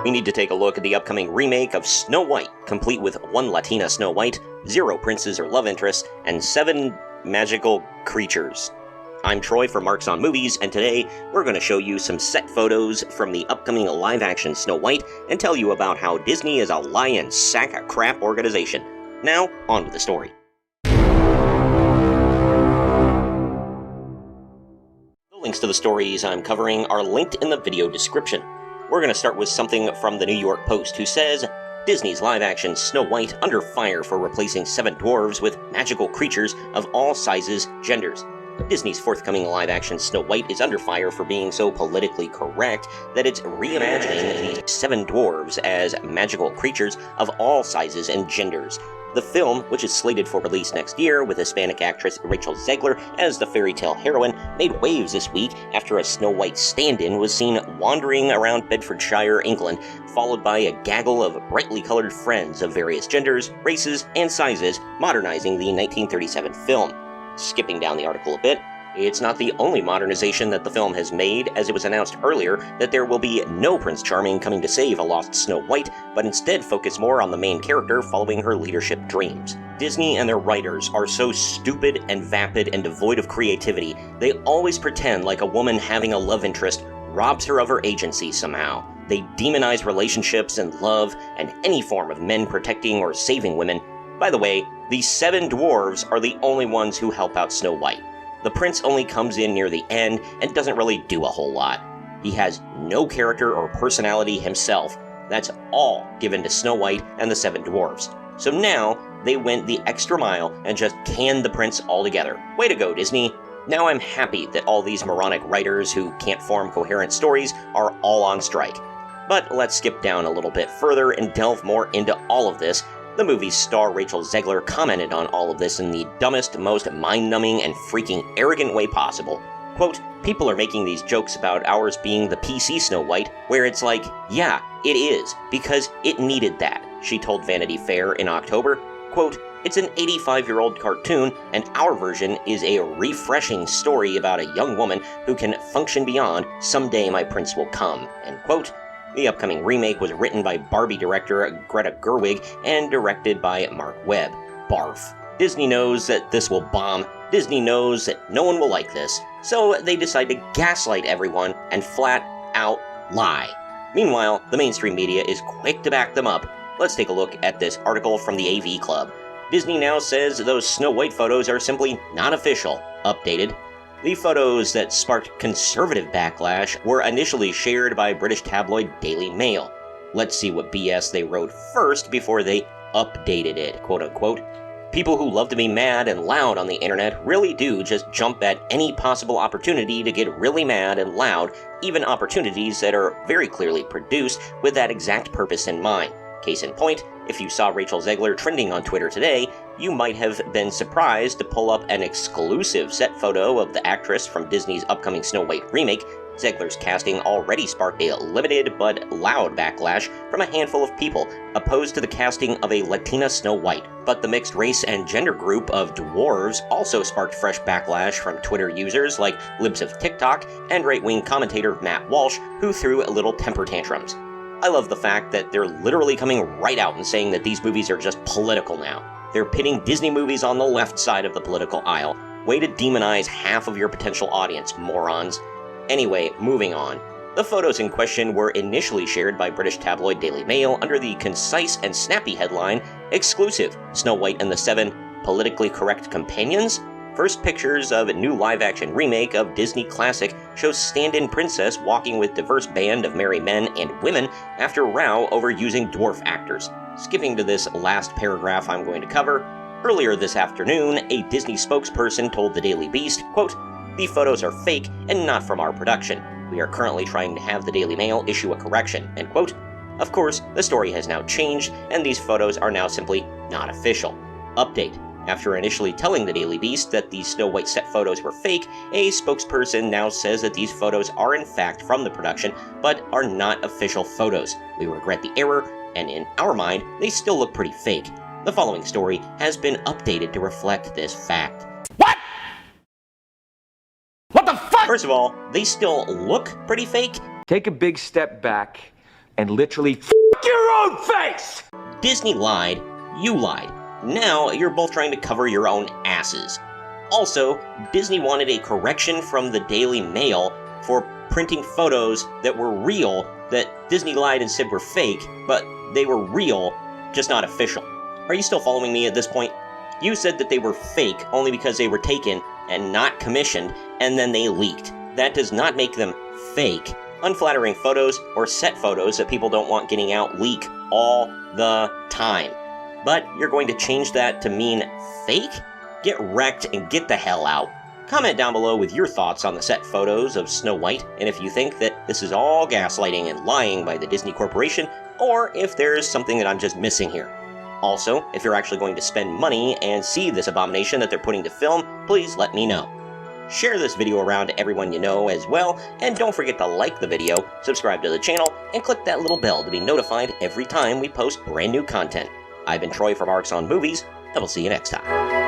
we need to take a look at the upcoming remake of Snow White, complete with 1 Latina Snow White, 0 princes or love interests, and 7 magical creatures. I'm Troy for Marks on Movies, and today we're going to show you some set photos from the upcoming live-action Snow White and tell you about how Disney is a lying sack of crap organization. Now, on with the story. The links to the stories I'm covering are linked in the video description. We're going to start with something from the New York Post, who says, Disney's live-action Snow White under fire for replacing 7 dwarves with magical creatures of all sizes, genders. Disney's forthcoming live-action Snow White is under fire for being so politically correct that it's reimagining these 7 dwarves as magical creatures of all sizes and genders. The film, which is slated for release next year with Hispanic actress Rachel Zegler as the fairy tale heroine, made waves this week after a Snow White stand-in was seen wandering around Bedfordshire, England, followed by a gaggle of brightly colored friends of various genders, races, and sizes, modernizing the 1937 film. Skipping down the article a bit, it's not the only modernization that the film has made, as it was announced earlier that there will be no Prince Charming coming to save a lost Snow White, but instead focus more on the main character following her leadership dreams. Disney and their writers are so stupid and vapid and devoid of creativity, they always pretend like a woman having a love interest robs her of her agency somehow. They demonize relationships and love and any form of men protecting or saving women. By the way, these 7 dwarves are the only ones who help out Snow White. The prince only comes in near the end and doesn't really do a whole lot. He has no character or personality himself. That's all given to Snow White and the 7 dwarves. So now, they went the extra mile and just canned the prince altogether. Way to go, Disney. Now I'm happy that all these moronic writers who can't form coherent stories are all on strike. But let's skip down a little bit further and delve more into all of this. The movie's star Rachel Zegler commented on all of this in the dumbest, most mind-numbing, and freaking arrogant way possible. Quote, people are making these jokes about ours being the PC Snow White, where it's like, yeah, it is, because it needed that, she told Vanity Fair in October. Quote, it's an 85-year-old cartoon, and our version is a refreshing story about a young woman who can function beyond someday my prince will come, end quote. The upcoming remake was written by Barbie director Greta Gerwig and directed by Mark Webb. Barf. Disney knows that this will bomb. Disney knows that no one will like this, so they decide to gaslight everyone and flat out lie. Meanwhile, the mainstream media is quick to back them up. Let's take a look at this article from the AV Club. Disney now says those Snow White photos are simply not official. Updated. The photos that sparked conservative backlash were initially shared by British tabloid Daily Mail. Let's see what BS they wrote first before they updated it, quote-unquote. People who love to be mad and loud on the internet really do just jump at any possible opportunity to get really mad and loud, even opportunities that are very clearly produced with that exact purpose in mind. Case in point, if you saw Rachel Zegler trending on Twitter today, you might have been surprised to pull up an exclusive set photo of the actress from Disney's upcoming Snow White remake. Zegler's casting already sparked a limited but loud backlash from a handful of people opposed to the casting of a Latina Snow White. But the mixed race and gender group of dwarves also sparked fresh backlash from Twitter users like Libs of TikTok and right-wing commentator Matt Walsh, who threw little temper tantrums. I love the fact that they're literally coming right out and saying that these movies are just political now. They're pitting Disney movies on the left side of the political aisle. Way to demonize half of your potential audience, morons. Anyway, moving on. The photos in question were initially shared by British tabloid Daily Mail under the concise and snappy headline, Exclusive, Snow White and the 7 Politically Correct Companions? First pictures of a new live-action remake of Disney classic shows stand-in princess walking with diverse band of merry men and women after row over using dwarf actors. Skipping to this last paragraph I'm going to cover, earlier this afternoon, a Disney spokesperson told the Daily Beast, quote, the photos are fake and not from our production. We are currently trying to have the Daily Mail issue a correction, end quote. Of course, the story has now changed, and these photos are now simply not official. Update. After initially telling the Daily Beast that these Snow White set photos were fake, a spokesperson now says that these photos are in fact from the production, but are not official photos. We regret the error, and in our mind, they still look pretty fake. The following story has been updated to reflect this fact. What? What the fuck? First of all, they still look pretty fake. Take a big step back. and literally f your own face! Disney lied, you lied. Now you're both trying to cover your own asses. Also, Disney wanted a correction from the Daily Mail for printing photos that were real that Disney lied and said were fake, but they were real, just not official. Are you still following me at this point? You said that they were fake only because they were taken and not commissioned, and then they leaked. That does not make them fake. Unflattering photos or set photos that people don't want getting out leak all the time. But you're going to change that to mean fake? Get wrecked and get the hell out. Comment down below with your thoughts on the set photos of Snow White, and if you think that this is all gaslighting and lying by the Disney Corporation, or if there's something that I'm just missing here. Also, if you're actually going to spend money and see this abomination that they're putting to film, please let me know. Share this video around to everyone you know as well, and don't forget to like the video, subscribe to the channel, and click that little bell to be notified every time we post brand new content. I've been Troy from Arcs on Movies, and we'll see you next time.